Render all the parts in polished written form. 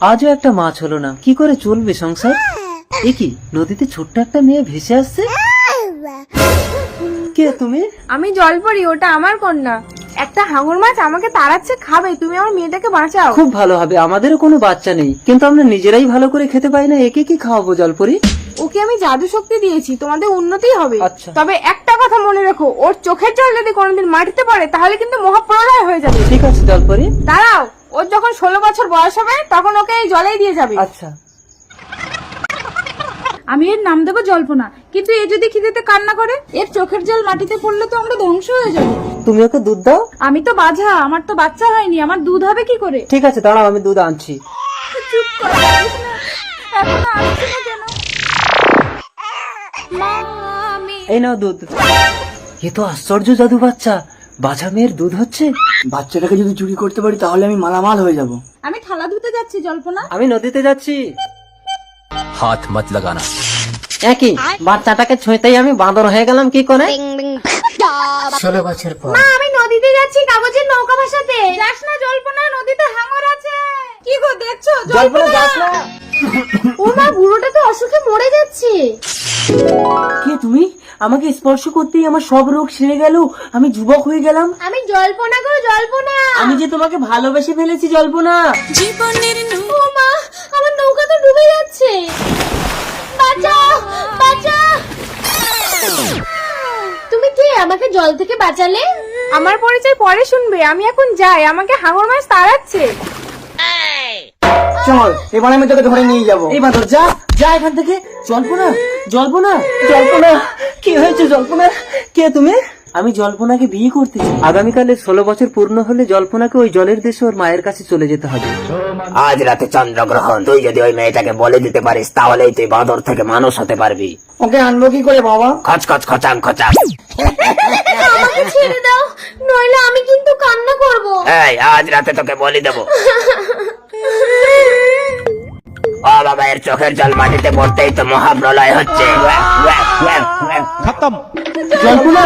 আজও একটা মাছ হলো না, কি করে চলবে সংসার? এ কি, নদীতে ছোট্ট একটা মেয়ে ভেসে আসছে। কে তুমি? আমি জলপরি, ওটা আমার কন্যা। একটা হাঙর মাছ আমাকে তাড়াচ্ছে, খাবে, তুমি আমার মেয়েটাকে বাঁচাও। খুব ভালো হবে, আমাদেরও কোনো বাচ্চা নেই, কিন্তু আমরা নিজেরাই ভালো করে খেতে পাই না, একে কি খাওয়াবো জলপরি? ওকে আমি জাদু শক্তি দিয়েছি, তোমাদের উন্নতি হবে। আচ্ছা। তবে একটা কথা মনে রেখো, ওর চোখের জল যদি কোনোদিন মাটিতে পড়ে তাহলে কিন্তু মহাপ্রলয় হয়ে যাবে। ঠিক আছে জলপরি। দাঁড়াও, ওর যখন 16 বছর বয়স হবে তখন ওকে এই জলেই দিয়ে যাবে। আচ্ছা। আমি এর নাম দেবো জল্পনা, কিন্তু এ যদি খিদেতে কান্না করে, এর চোখের জল মাটিতে পড়লে তো আমরা ধ্বংস হয়ে যাবো। তুমি ওকে দুধ দাও। আমি তো বাঝা, আমার তো বাচ্চা হয়নি, আমার দুধ হবে কি করে? ঠিক আছে, দাঁড়াও, আমি দুধ আনছি। চুপ কর, বলিস না। এখনো আসছে না কেন? মা, এই নাও দুধ। এ তো আশ্চর্য জাদু বাচ্চা, বাছা মেয়ের দুধ হচ্ছে। বাচ্চাটাকে যদি চুরি করতে পারি তাহলে আমি মালামাল হয়ে যাব। আমি থালা ধুতে যাচ্ছি জল্পনা। আমি নদীতে যাচ্ছি। हाथ मत लगाना। একই বাচ্চাটাকে ছুঁতেই আমি বাঁদর হয়ে গেলাম কি করে? 16 বছর পর মা, আমি নদীতে যাচ্ছি কাগজের নৌকা ভাসাতে। যাস না জল্পনা, নদীতে হাঙর আছে। কি গো দেখছো? জল্পনা যাস না। ও মা, বুড়োটা তো অসুখে মরে যাচ্ছে। কে তুমি? আমাকে স্পর্শ করতেই আমার সব রোগ সেরে গেল, আমি যুবক হয়ে গেলাম। আমি জল্পনা গো, জল্পনা। আমি যে তোমাকে ভালোবেসে ফেলেছি জল্পনা। ও মা, আমার নৌকা তো ডুবে যাচ্ছে। বাঁচাও, বাঁচাও। তুমি কে, আমাকে জল থেকে বাঁচালে? আমার পরিচয় পরে শুনবে, আমি এখন যাই, আমাকে হাঙর মাছ তাড়াচ্ছে। চল, এবার আমি তোকে ধরে নিয়ে যাব। এই বাঁদর যা যা এখান থেকে। জল্পনা, জল্পনা, জল্পনা, কি হয়েছে জল্পনা? কে তুমি? আমি জল্পনাকে বিয়ে করতে চাই। আগামীকালে 16 বছর পূর্ণ হলে জল্পনাকে ওই জলের দেশে ওর মায়ের কাছে চলে যেতে হবে। আজ রাতে চন্দ্রগ্রহণ, তুই যদি ওই মেয়েটাকে বলে দিতে পারিস তাহলেই তুই বাঁদর থেকে মানুষ হতে পারবি। ওকে আনবো কি করে বাবা? খচ খচ খচাং খচাং। আমাকে ছেড়ে দাও, নইলে আমি কিন্তু কান্না করব। এই, আজ রাতে তোকে বলে দেবো। ও বাবা, এর চোখের জল মাটিতে পড়তেই তো মহাপ্রলয় হচ্ছে। জল্পনা,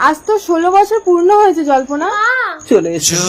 আজ তো 16 বছর পূর্ণ হয়েছে জল্পনা। চলে এসো।